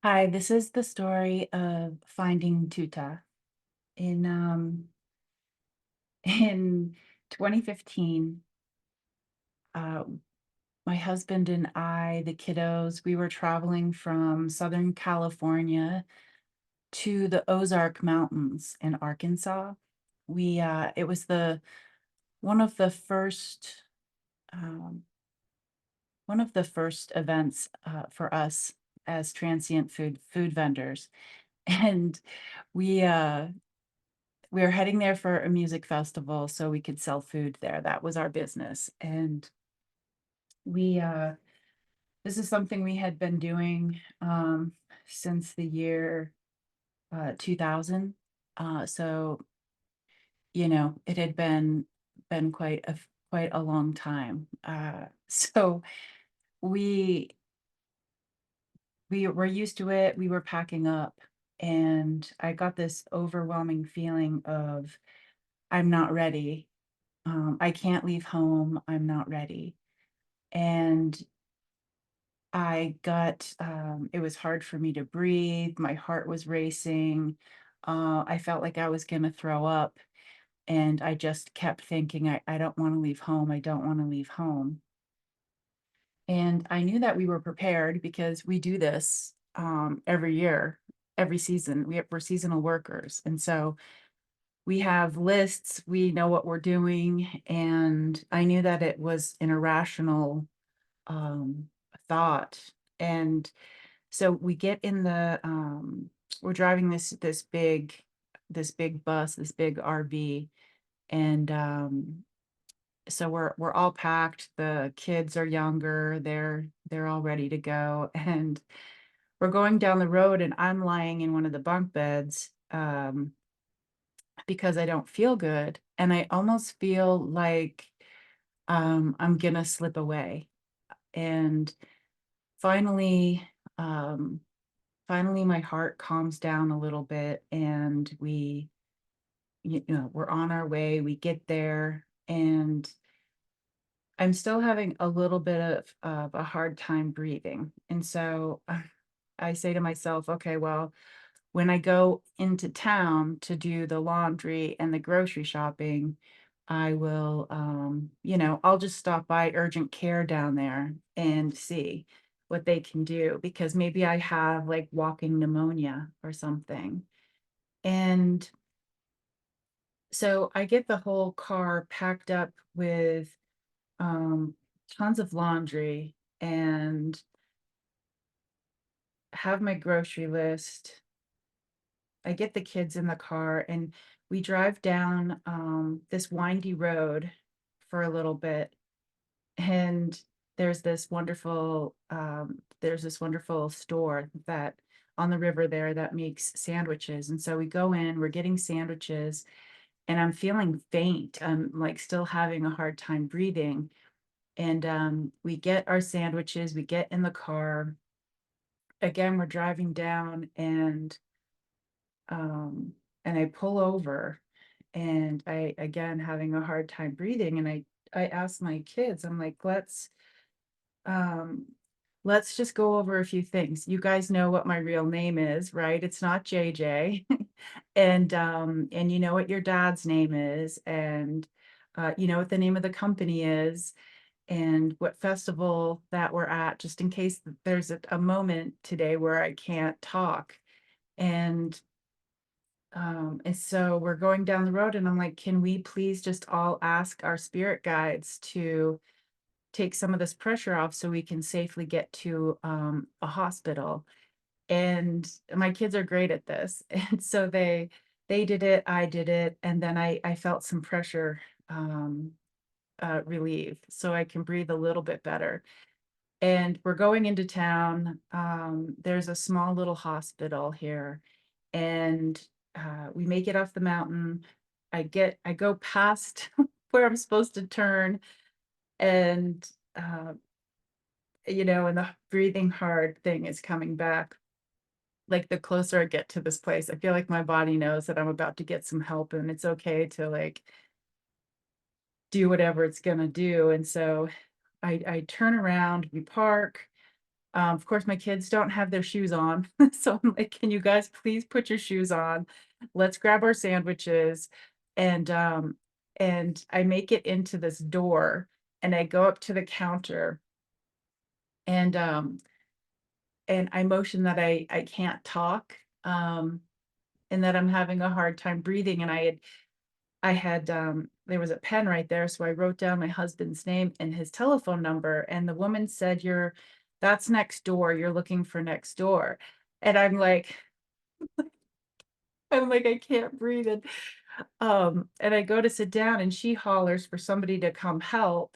Hi, this is the story of finding Tutah. In in 2015, uh, my husband and I, the kiddos, we were traveling from Southern California to the Ozark Mountains in Arkansas. It was the one of the first um, one of the first events for us as transient food vendors, and we uh, we were heading there for a music festival so we could sell food there. That was our business. And we this is something we had been doing since the year 2000. So, it had been quite a long time. So we we were used to it. We were packing up, and I got this overwhelming feeling of I'm not ready. I can't leave home. I'm not ready. And it was hard for me to breathe. My heart was racing. I felt like I was going to throw up. And I just kept thinking, I don't want to leave home. I don't want to leave home. And I knew that we were prepared because we do this every year, every season. We're seasonal workers. And so we have lists, we know what we're doing. And I knew that it was an irrational um, thought. And so we get in we're driving this big bus, this big RV, and so we're all packed. The kids are younger; they're all ready to go, and we're going down the road, and I'm lying in one of the bunk beds because I don't feel good, and I almost feel like I'm gonna slip away, and finally. Um, Finally, my heart calms down a little bit, and we're on our way. We get there, and I'm still having a little bit of a hard time breathing. And so I say to myself, okay, well, when I go into town to do the laundry and the grocery shopping, I will, I'll just stop by urgent care down there and see what they can do because maybe I have like walking pneumonia or something. And so I get the whole car packed up with um, tons of laundry and have my grocery list. I get the kids in the car and we drive down this windy road for a little bit. And there's this wonderful store that on the river there that makes sandwiches. And so we go in, we're getting sandwiches, and I'm feeling faint. I'm like still having a hard time breathing. And we get our sandwiches, we get in the car. Again, we're driving down um and I pull over and I again having a hard time breathing and I asked my kids, I'm like, um let's just go over a few things. You guys know what my real name is, right? It's not JJ. And you know what your dad's name is, and you know what the name of the company is, and what festival that we're at, just in case there's a moment today where I can't talk. And so we're going down the road, and I'm like, can we please just all ask our spirit guides to take some of this pressure off so we can safely get to a hospital? And my kids are great at this. And so they did it, I did it, and then I felt some pressure um, relieve so I can breathe a little bit better. And we're going into town. There's a small little hospital here, and we make it off the mountain. I go past where I'm supposed to turn, and uh, and the breathing hard thing is coming back. Like the closer I get to this place, I feel like my body knows that I'm about to get some help, and it's okay to like do whatever it's gonna do. And so I turn around, we park, Of course, my kids don't have their shoes on, so I'm like, "Can you guys please put your shoes on? Let's grab our sandwiches." And, I make it into this door, and I go up to the counter, and, I motion that I can't talk, and that I'm having a hard time breathing, and there was a pen right there, so I wrote down my husband's name and his telephone number, and the woman said, That's next door, you're looking for next door." And I'm like, "I can't breathe," and I go to sit down, and she hollers for somebody to come help,